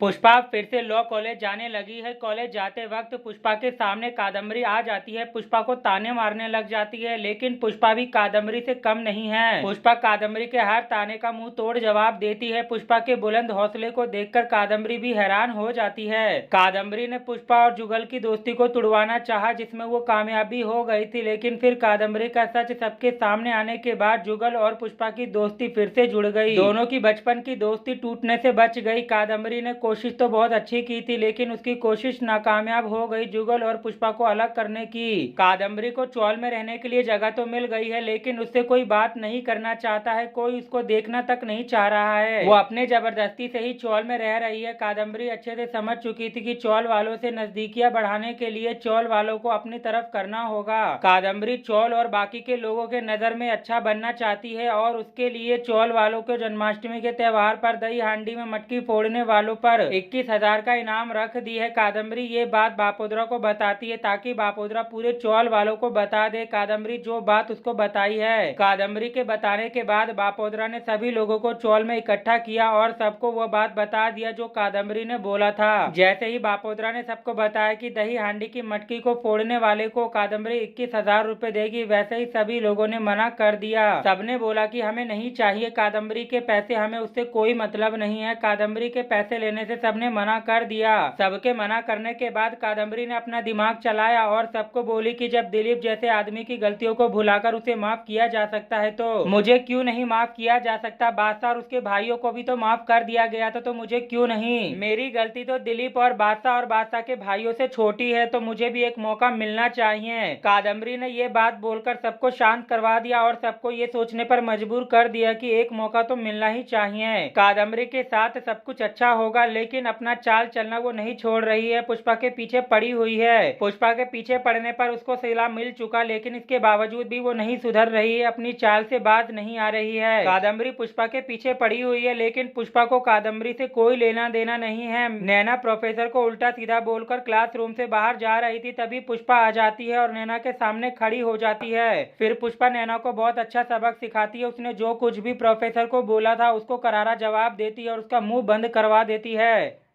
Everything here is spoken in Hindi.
पुष्पा फिर से लॉ कॉलेज जाने लगी है। कॉलेज जाते वक्त पुष्पा के सामने कादम्बरी आ जाती है। पुष्पा को ताने मारने लग जाती है, लेकिन पुष्पा भी कादम्बरी से कम नहीं है। पुष्पा कादम्बरी के हर ताने का मुंह तोड़ जवाब देती है। पुष्पा के बुलंद हौसले को देखकर कादम्बरी भी हैरान हो जाती है। कादम्बरी ने पुष्पा और जुगल की दोस्ती को तुड़वाना चाहा, जिसमें वो कामयाबी हो गई थी, लेकिन फिर कादम्बरी का सच सबके सामने आने के बाद जुगल और पुष्पा की दोस्ती फिर से जुड़ गई। दोनों की बचपन की दोस्ती टूटने से बच गई। कादम्बरी ने कोशिश तो बहुत अच्छी की थी, लेकिन उसकी कोशिश नाकामयाब हो गई जुगल और पुष्पा को अलग करने की। कादम्बरी को चौल में रहने के लिए जगह तो मिल गई है, लेकिन उससे कोई बात नहीं करना चाहता है, कोई उसको देखना तक नहीं चाह रहा है। वो अपने जबरदस्ती से ही चौल में रह रही है। कादम्बरी अच्छे से समझ चुकी थी कि चौल वालों से नजदीकियां बढ़ाने के लिए चौल वालों को अपनी तरफ करना होगा। कादम्बरी चौल और बाकी के लोगों के नजर में अच्छा बनना चाहती है और उसके लिए चौल वालों को जन्माष्टमी के त्योहार पर दही हांडी में मटकी फोड़ने वालों पर 21,000 का इनाम रख दी है। कादम्बरी ये बात बापोद्रा को बताती है, ताकि बापोद्रा पूरे चौल वालों को बता दे कादम्बरी जो बात उसको बताई है। कादम्बरी के बताने के बाद बापोद्रा ने सभी लोगों को चौल में इकट्ठा किया और सबको वो बात बता दिया जो कादम्बरी ने बोला था। जैसे ही बापोद्रा ने सबको बताया कि दही हांडी की मटकी को फोड़ने वाले को कादम्बरी 21,000 रुपए देगी, वैसे ही सभी लोगों ने मना कर दिया। सबने बोला कि हमें नहीं चाहिए कादम्बरी के पैसे, हमें उससे कोई मतलब नहीं है। कादम्बरी के पैसे लेने से सबने मना कर दिया। सबके मना करने के बाद कादम्बरी ने अपना दिमाग चलाया और सबको बोली कि जब दिलीप जैसे आदमी की गलतियों को भुलाकर उसे माफ किया जा सकता है तो मुझे क्यों नहीं माफ किया जा सकता। बादशाह और उसके भाइयों को भी तो माफ कर दिया गया था, तो मुझे क्यों नहीं। मेरी गलती तो दिलीप और बादशाह के भाइयों से छोटी है, तो मुझे भी एक मौका मिलना चाहिए। कादम्बरी ने ये बात बोलकर सबको शांत करवा दिया और सबको ये सोचने पर मजबूर कर दिया कि एक मौका तो मिलना ही चाहिए। कादम्बरी के साथ सब कुछ अच्छा होगा, लेकिन अपना चाल चलना वो नहीं छोड़ रही है। पुष्पा के पीछे पड़ी हुई है। पुष्पा के पीछे पड़ने पर उसको सिला मिल चुका, लेकिन इसके बावजूद भी वो नहीं सुधर रही है, अपनी चाल से बाज नहीं आ रही है। कादम्बरी पुष्पा के पीछे पड़ी हुई है, लेकिन पुष्पा को कादम्बरी से कोई लेना देना नहीं है। नैना प्रोफेसर को उल्टा सीधा बोलकर क्लासरूम से बाहर जा रही थी, तभी पुष्पा आ जाती है और नैना के सामने खड़ी हो जाती है। फिर पुष्पा नैना को बहुत अच्छा सबक सिखाती है। उसने जो कुछ भी प्रोफेसर को बोला था उसको करारा जवाब देती है और उसका मुंह बंद करवा देती है।